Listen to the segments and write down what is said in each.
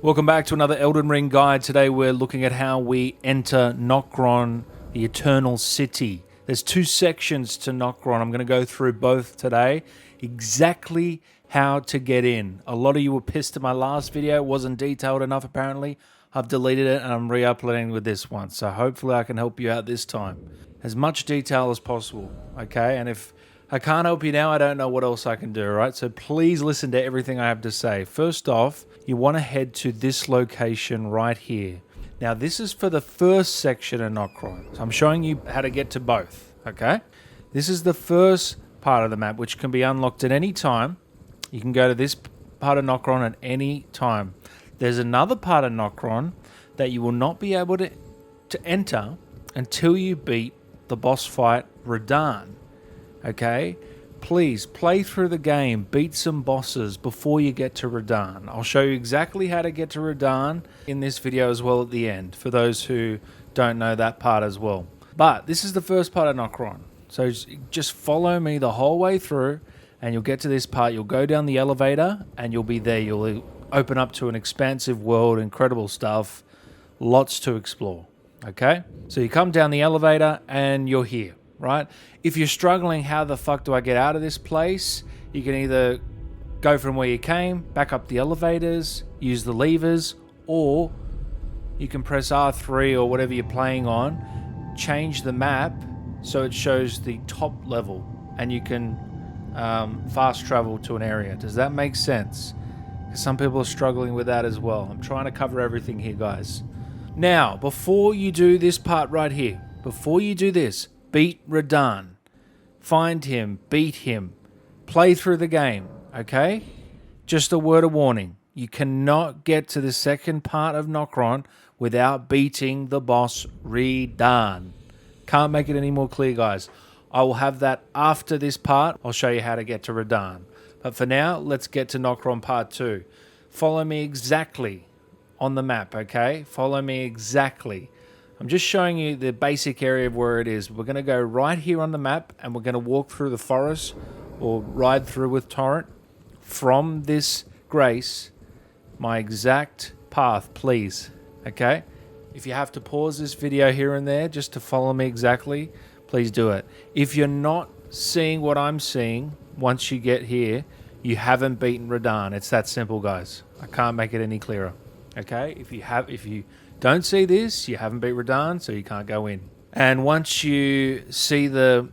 Welcome back to another Elden Ring guide. Today we're looking at how we enter Nokron, the Eternal City. There's two sections to Nokron. I'm going to go through both today. Exactly how to get in. A lot of you were pissed at my last video. It wasn't detailed enough apparently. I've deleted it and I'm re-uploading with this one. So hopefully I can help you out this time. As much detail as possible, okay? And if I can't help you now, I don't know what else I can do, right? So please listen to everything I have to say. First off, you want to head to this location right here. Now, this is for the first section of Nokron. So I'm showing you how to get to both, okay? This is the first part of the map, which can be unlocked at any time. You can go to this part of Nokron at any time. There's another part of Nokron that you will not be able to enter until you beat the boss fight Radahn. Okay, please play through the game, beat some bosses before you get to Radahn. I'll show you exactly how to get to Radahn in this video as well at the end, for those who don't know that part as well. But this is the first part of Nokron, so just follow me the whole way through and you'll get to this part. You'll go down the elevator and you'll be there. You'll open up to an expansive world, incredible stuff, lots to explore. Okay, so you come down the elevator and you're here. Right? If you're struggling, how the fuck do I get out of this place? You can either go from where you came, back up the elevators, use the levers, or you can press R3 or whatever you're playing on, change the map so it shows the top level and you can fast travel to an area. Does that make sense? Because some people are struggling with that as well. I'm trying to cover everything here, guys. Now, before you do this part right here, before you do this, beat Radahn. Find him, beat him, play through the game, okay? Just a word of warning. You cannot get to the second part of Nokron without beating the boss Radahn. Can't make it any more clear, guys. I will have that after this part. I'll show you how to get to Radahn. But for now, let's get to Nokron Part 2. Follow me exactly on the map, okay? Follow me exactly. I'm just showing you the basic area of where it is. We're going to go right here on the map and we're going to walk through the forest or ride through with Torrent from this Grace. My exact path, please. Okay? If you have to pause this video here and there just to follow me exactly, please do it. If you're not seeing what I'm seeing once you get here, you haven't beaten Radahn. It's that simple, guys. I can't make it any clearer. Okay? If you don't see this, you haven't beat Radahn, so you can't go in. And once you see the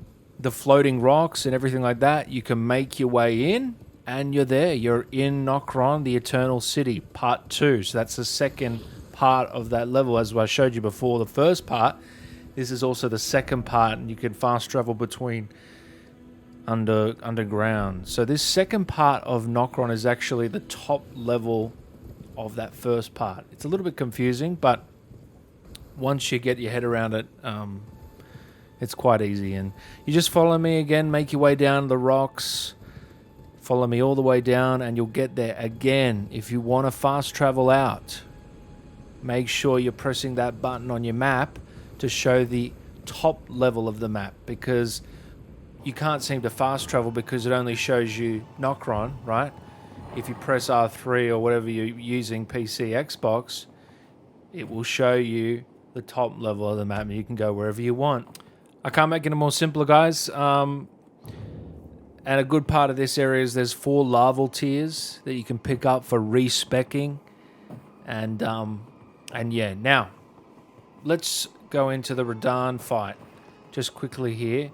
floating rocks and everything like that, you can make your way in, and you're there. You're in Nokron, the Eternal City, Part 2. So that's the second part of that level. As I showed you before, the first part, this is also the second part, and you can fast travel between underground. So this second part of Nokron is actually the top level of that first part. It's a little bit confusing, but once you get your head around it, it's quite easy. And you just follow me again, make your way down the rocks, follow me all the way down, and you'll get there. Again, if you want to fast travel out, make sure you're pressing that button on your map to show the top level of the map, because you can't seem to fast travel because it only shows you Nokron, right? If you press R3 or whatever you're using, PC, Xbox, it will show you the top level of the map and you can go wherever you want. I can't make it more simpler, guys. And a good part of this area is there's 4 larval tiers that you can pick up for respecking. And yeah, now let's go into the Radahn fight just quickly here.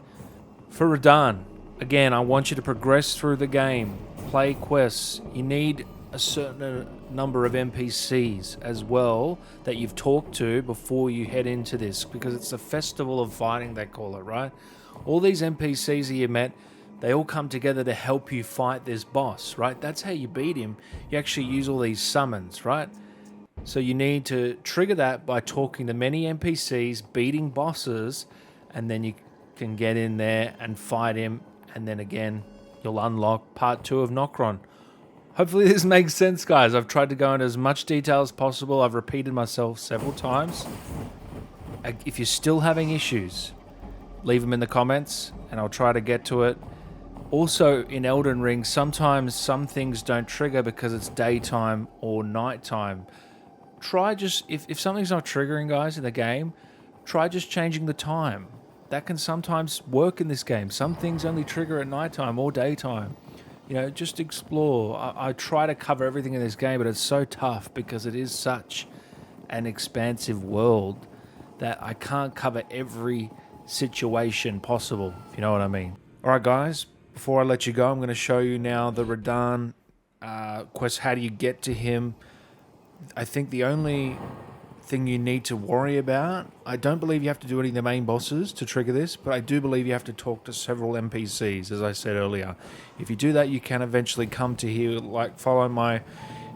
For Radahn, again, I want you to progress through the game. Play quests. You need a certain number of NPCs as well that you've talked to before you head into this, because it's a festival of fighting, they call it, right? All these NPCs that you met, they all come together to help you fight this boss, right? That's how you beat him. You actually use all these summons, right? So you need to trigger that by talking to many NPCs, beating bosses, and then you can get in there and fight him, and then again you'll unlock part 2 of Nokron. Hopefully this makes sense, guys. I've tried to go into as much detail as possible. I've repeated myself several times. If you're still having issues, leave them in the comments and I'll try to get to it. Also, in Elden Ring, sometimes some things don't trigger because it's daytime or nighttime. Try just, if something's not triggering, guys, in the game, try just changing the time. That can sometimes work in this game. Some things only trigger at nighttime or daytime. You know, just explore. I try to cover everything in this game, but it's so tough because it is such an expansive world that I can't cover every situation possible, if you know what I mean. All right, guys, before I let you go, I'm going to show you now the Radahn quest. How do you get to him? I think the only thing you need to worry about, I don't believe you have to do any of the main bosses to trigger this, but I do believe you have to talk to several NPCs, as I said earlier. If you do that, you can eventually come to here, like follow my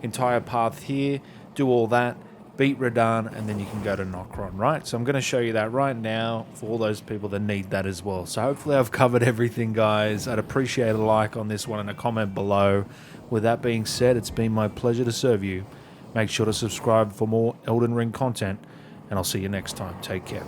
entire path here, do all that, beat Radahn, and then you can go to Nokron, right? So I'm going to show you that right now for all those people that need that as well. So hopefully I've covered everything, guys. I'd appreciate a like on this one and a comment below. With that being said, it's been my pleasure to serve you. Make sure to subscribe for more Elden Ring content, and I'll see you next time. Take care.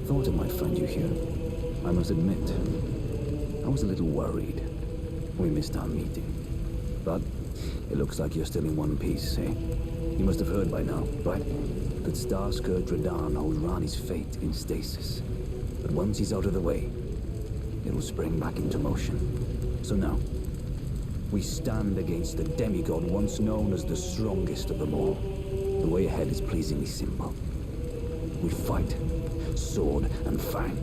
Thought I might find you here. I must admit, I was a little worried. We missed our meeting. But it looks like you're still in one piece, eh? You must have heard by now, right? That Star-Scourge Radahn holds Rani's fate in stasis. But once he's out of the way, it'll spring back into motion. So now, we stand against the demigod once known as the strongest of them all. The way ahead is pleasingly simple. We fight, sword and fang.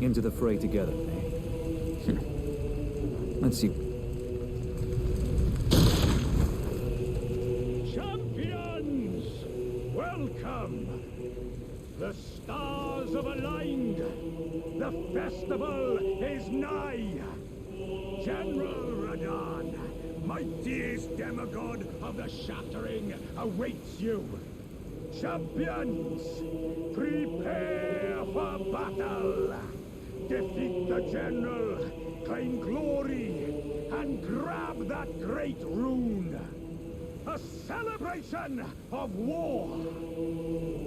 Into the fray together, eh? Let's see. Champions! Welcome! The stars have aligned. The festival is nigh. General Radahn, mightiest demigod of the Shattering, awaits you. Champions, prepare for battle! Defeat the General, claim glory, and grab that great rune! A celebration of war!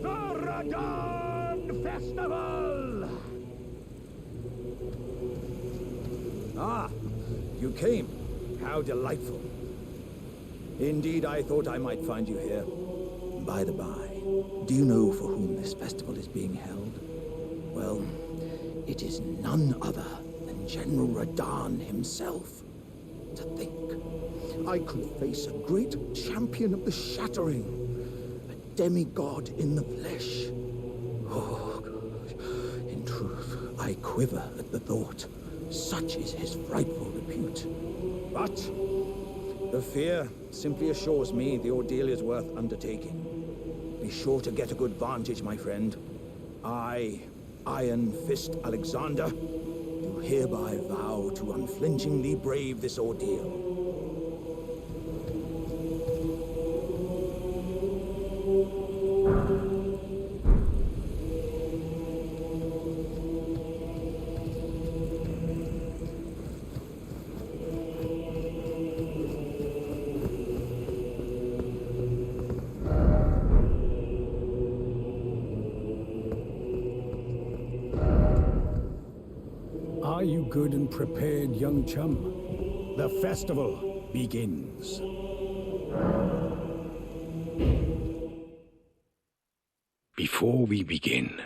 The Radahn Festival! Ah, you came. How delightful. Indeed, I thought I might find you here. By the by, do you know for whom this festival is being held? Well, it is none other than General Radahn himself. To think, I could face a great champion of the Shattering, a demigod in the flesh. Oh, God. In truth, I quiver at the thought. Such is his frightful repute. But the fear simply assures me the ordeal is worth undertaking. Be sure to get a good vantage, my friend. I, Iron Fist Alexander, do hereby vow to unflinchingly brave this ordeal. Are you good and prepared, young chum? The festival begins. Before we begin,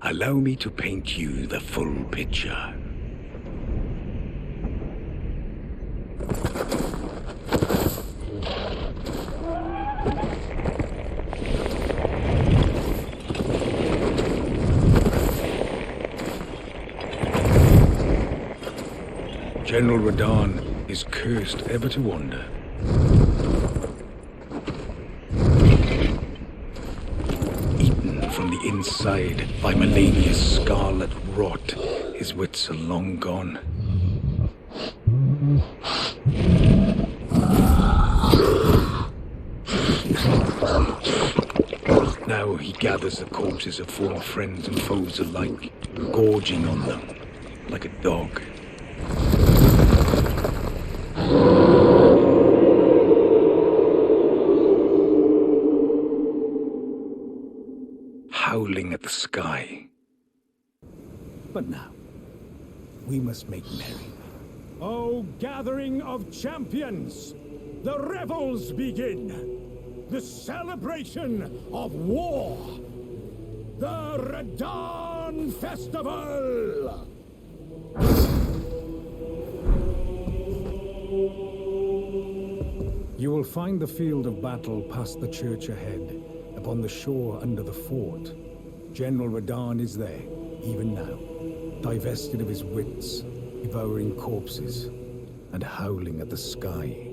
allow me to paint you the full picture. General Radahn is cursed ever to wander. Eaten from the inside by Melania's scarlet rot, his wits are long gone. Now he gathers the corpses of former friends and foes alike, gorging on them like a dog. Howling at the sky. But now, we must make merry. O gathering of champions! The revels begin! The celebration of war! The Radahn Festival! You will find the field of battle past the church ahead, upon the shore under the fort. General Radahn is there, even now, divested of his wits, devouring corpses, and howling at the sky.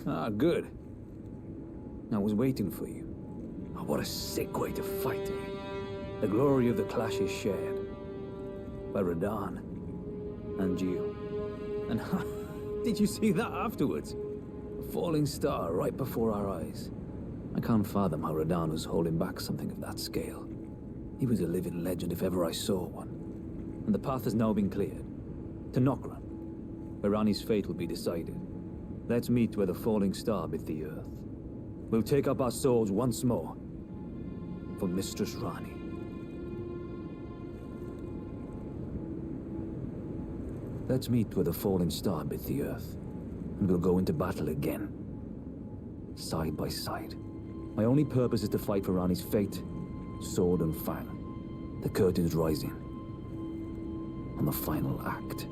Ah, good. I was waiting for you. Oh, what a sick way to fight, eh? The glory of the clash is shared. By Radahn. And you. And did you see that afterwards? A falling star right before our eyes. I can't fathom how Radahn was holding back something of that scale. He was a living legend if ever I saw one. And the path has now been cleared. To Nokron, where Ranni's fate will be decided. Let's meet where the falling star bit the earth. We'll take up our swords once more for Mistress Ranni. Let's meet where the falling star bit the earth, and we'll go into battle again. Side by side. My only purpose is to fight for Ranni's fate, sword and fang. The curtain's rising on the final act.